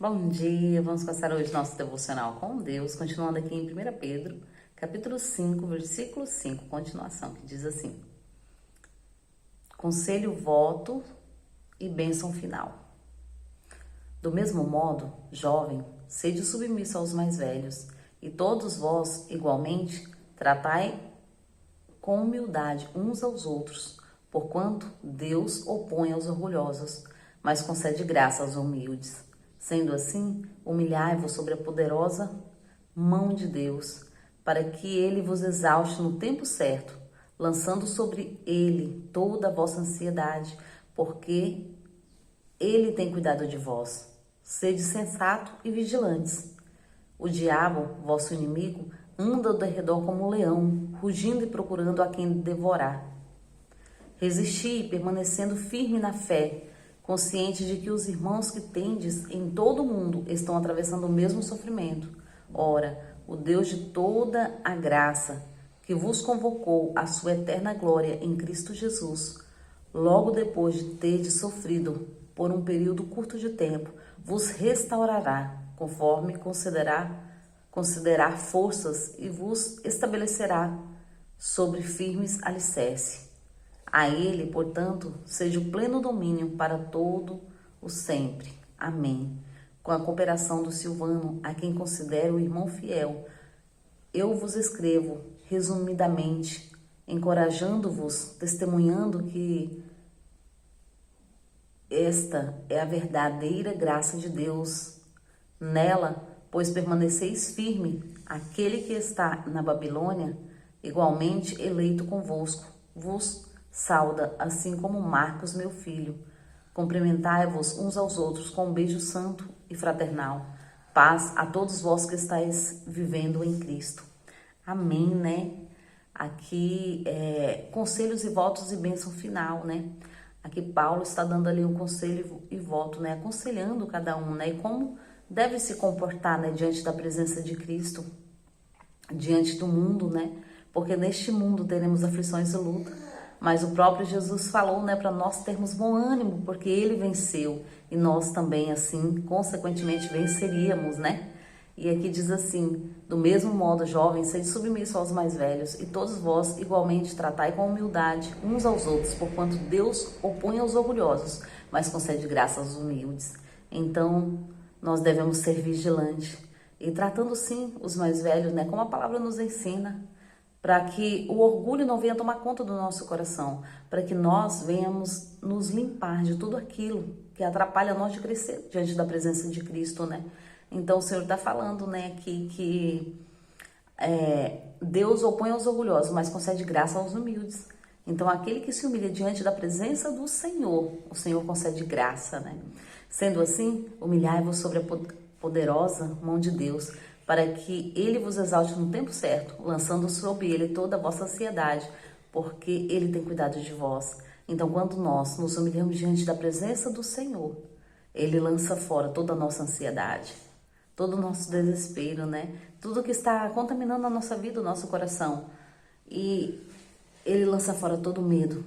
Bom dia, vamos passar hoje nosso devocional com Deus, continuando aqui em 1 Pedro, capítulo 5, versículo 5, continuação, que diz assim: Conselho, voto e bênção final. Do mesmo modo, jovem, sede submisso aos mais velhos, e todos vós, igualmente, tratai com humildade uns aos outros, porquanto Deus opõe aos orgulhosos, mas concede graça aos humildes. Sendo assim, humilhai-vos sobre a poderosa mão de Deus, para que ele vos exalte no tempo certo, lançando sobre ele toda a vossa ansiedade, porque ele tem cuidado de vós. Sede sensato e vigilantes. O diabo, vosso inimigo, anda ao derredor como um leão, rugindo e procurando a quem devorar. Resisti, permanecendo firme na fé, consciente de que os irmãos que tendes em todo o mundo estão atravessando o mesmo sofrimento. Ora, o Deus de toda a graça, que vos convocou à sua eterna glória em Cristo Jesus, logo depois de terdes sofrido por um período curto de tempo, vos restaurará, conforme considerar forças, e vos estabelecerá sobre firmes alicerces. A ele, portanto, seja o pleno domínio para todo o sempre. Amém. Com a cooperação do Silvano, a quem considero o irmão fiel, eu vos escrevo resumidamente, encorajando-vos, testemunhando que esta é a verdadeira graça de Deus. Nela, pois permaneceis firme, aquele que está na Babilônia, igualmente eleito convosco, vos sauda, assim como Marcos, meu filho. Cumprimentai-vos uns aos outros com um beijo santo e fraternal. Paz a todos vós que estáis vivendo em Cristo. Amém, né? Aqui, conselhos e votos e bênção final, né? Aqui Paulo está dando ali um conselho e voto, né? Aconselhando cada um, né? E como deve se comportar, né? Diante da presença de Cristo, diante do mundo, né? Porque neste mundo teremos aflições e luta. Mas o próprio Jesus falou, né, para nós termos bom ânimo, porque ele venceu e nós também, assim, consequentemente, venceríamos, né? E aqui diz assim: do mesmo modo, jovens, sede submissos aos mais velhos, e todos vós, igualmente, tratai com humildade uns aos outros, porquanto Deus opõe aos orgulhosos, mas concede graça aos humildes. Então, nós devemos ser vigilantes e tratando, sim, os mais velhos, né, como a palavra nos ensina, para que o orgulho não venha tomar conta do nosso coração, para que nós venhamos nos limpar de tudo aquilo que atrapalha nós de crescer diante da presença de Cristo, né? Então o Senhor está falando, né, aqui que Deus opõe aos orgulhosos, mas concede graça aos humildes. Então aquele que se humilha diante da presença do Senhor, o Senhor concede graça, né? Sendo assim, humilhai-vos sobre a poderosa mão de Deus, para que ele vos exalte no tempo certo, lançando sobre ele toda a vossa ansiedade, porque ele tem cuidado de vós. Então, quando nós nos humilhamos diante da presença do Senhor, ele lança fora toda a nossa ansiedade, todo o nosso desespero, né? Tudo que está contaminando a nossa vida, o nosso coração. E ele lança fora todo o medo,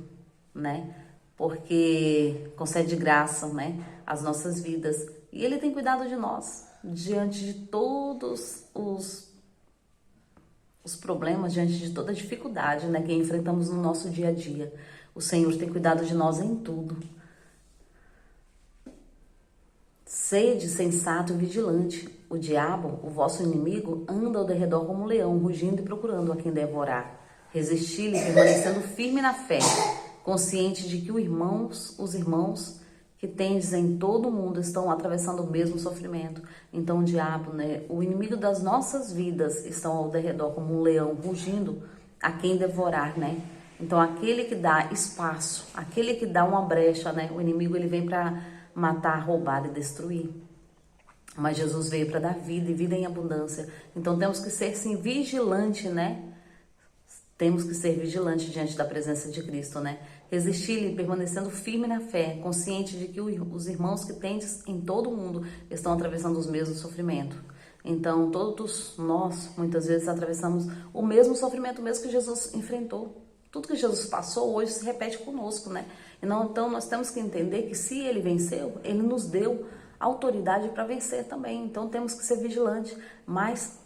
né? Porque concede graça, né, às nossas vidas. E ele tem cuidado de nós diante de todos os problemas, diante de toda a dificuldade, né, que enfrentamos no nosso dia a dia. O Senhor tem cuidado de nós em tudo. Sede sensato e vigilante. O diabo, o vosso inimigo, anda ao derredor como um leão, rugindo e procurando a quem devorar. Resisti-lhe, permanecendo firme na fé, consciente de que os irmãos que tendes em todo o mundo estão atravessando o mesmo sofrimento. Então o diabo, né, o inimigo das nossas vidas, estão ao derredor como um leão, rugindo a quem devorar, né? Então aquele que dá espaço, aquele que dá uma brecha, né? O inimigo, ele vem para matar, roubar e destruir. Mas Jesus veio para dar vida e vida em abundância. Então temos que ser, sim, vigilante, né? Temos que ser vigilantes diante da presença de Cristo, né? Resistir-lhe, permanecendo firme na fé, consciente de que os irmãos que tendes em todo o mundo estão atravessando os mesmos sofrimentos. Então, todos nós, muitas vezes, atravessamos o mesmo sofrimento mesmo que Jesus enfrentou. Tudo que Jesus passou hoje se repete conosco, né? Então, nós temos que entender que se ele venceu, ele nos deu autoridade para vencer também. Então temos que ser vigilantes, mas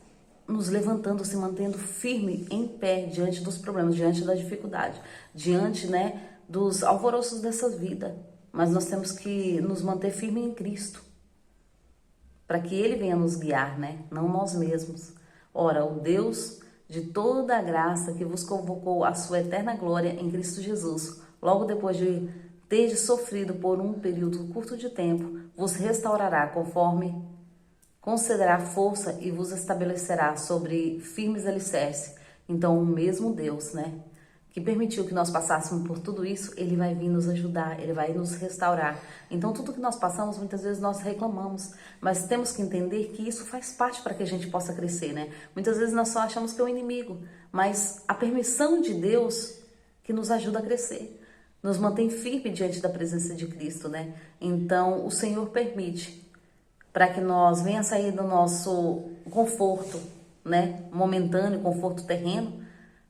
nos levantando, se mantendo firme, em pé, diante dos problemas, diante da dificuldade, diante, né, dos alvoroços dessa vida. Mas nós temos que nos manter firme em Cristo, para que Ele venha nos guiar, né? Não nós mesmos. Ora, o Deus de toda a graça que vos convocou à sua eterna glória em Cristo Jesus, logo depois de ter sofrido por um período curto de tempo, vos restaurará conforme concederá força e vos estabelecerá sobre firmes alicerces. Então, o mesmo Deus, né, que permitiu que nós passássemos por tudo isso, Ele vai vir nos ajudar, Ele vai nos restaurar. Então, tudo que nós passamos, muitas vezes nós reclamamos, mas temos que entender que isso faz parte para que a gente possa crescer, né? Muitas vezes nós só achamos que é o inimigo, mas a permissão de Deus que nos ajuda a crescer, nos mantém firme diante da presença de Cristo, né? Então, o Senhor permite para que nós venha sair do nosso conforto, né, momentâneo, conforto terreno,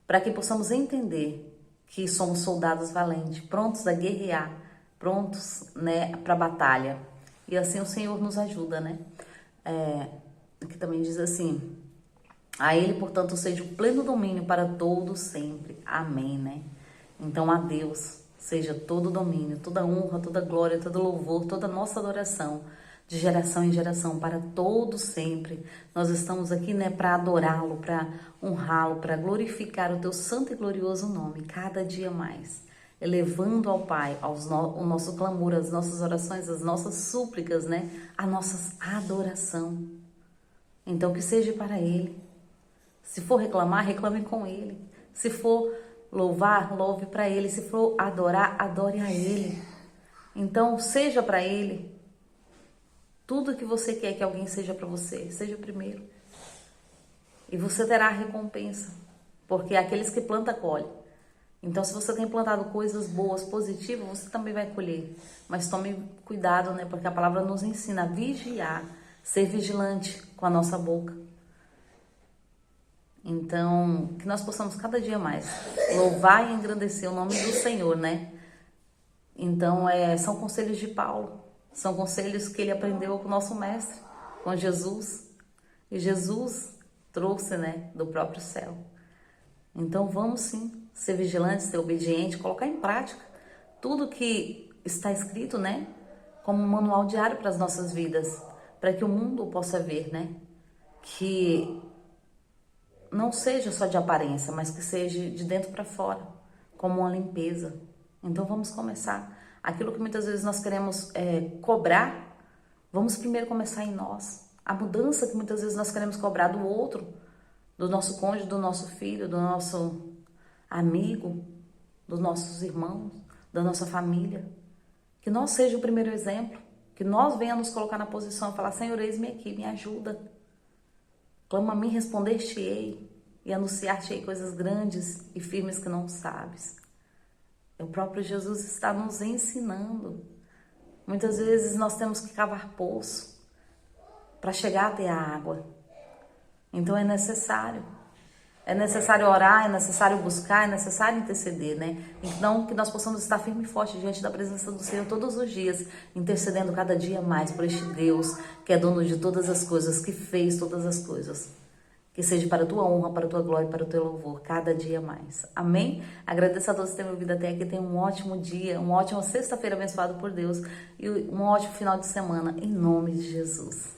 para que possamos entender que somos soldados valentes, prontos a guerrear, prontos, né, para a batalha. E assim o Senhor nos ajuda, né? Aqui também diz assim: a Ele, portanto, seja o pleno domínio para todos sempre. Amém, né? Então, a Deus seja todo domínio, toda honra, toda glória, todo louvor, toda nossa adoração, de geração em geração, para todos sempre. Nós estamos aqui, né, para adorá-lo, para honrá-lo, para glorificar o teu santo e glorioso nome, cada dia mais, elevando ao Pai o nosso clamor, as nossas orações, as nossas súplicas, né, a nossa adoração. Então, que seja para Ele. Se for reclamar, reclame com Ele. Se for louvar, louve para Ele. Se for adorar, adore a Ele. Então, seja para Ele. Tudo que você quer que alguém seja para você, seja primeiro. E você terá a recompensa, porque aqueles que plantam, colhem. Então, se você tem plantado coisas boas, positivas, você também vai colher. Mas tome cuidado, né? Porque a palavra nos ensina a vigiar, ser vigilante com a nossa boca. Então, que nós possamos cada dia mais louvar e engrandecer o nome do Senhor, né? Então, são conselhos de Paulo. São conselhos que ele aprendeu com o nosso mestre, com Jesus. E Jesus trouxe, né, do próprio céu. Então vamos sim ser vigilantes, ser obedientes, colocar em prática tudo que está escrito, né, como um manual diário para as nossas vidas, para que o mundo possa ver, né, que não seja só de aparência, mas que seja de dentro para fora, como uma limpeza. Então vamos começar. Aquilo que muitas vezes nós queremos cobrar, vamos primeiro começar em nós. A mudança que muitas vezes nós queremos cobrar do outro, do nosso cônjuge, do nosso filho, do nosso amigo, dos nossos irmãos, da nossa família. Que nós seja o primeiro exemplo, que nós venhamos nos colocar na posição e falar: Senhor, eis-me aqui, me ajuda. Clama a mim, responder-te-ei e anunciar-te-ei coisas grandes e firmes que não sabes. O próprio Jesus está nos ensinando. Muitas vezes nós temos que cavar poço para chegar até a água. Então é necessário orar, é necessário buscar, é necessário interceder, né? Então que nós possamos estar firme e forte diante da presença do Senhor todos os dias, intercedendo cada dia mais por este Deus que é dono de todas as coisas, que fez todas as coisas. Que seja para a tua honra, para a tua glória, para o teu louvor, cada dia mais. Amém? Agradeço a todos por terem me ouvido até aqui. Tenham um ótimo dia, uma ótima sexta-feira abençoada por Deus e um ótimo final de semana, em nome de Jesus.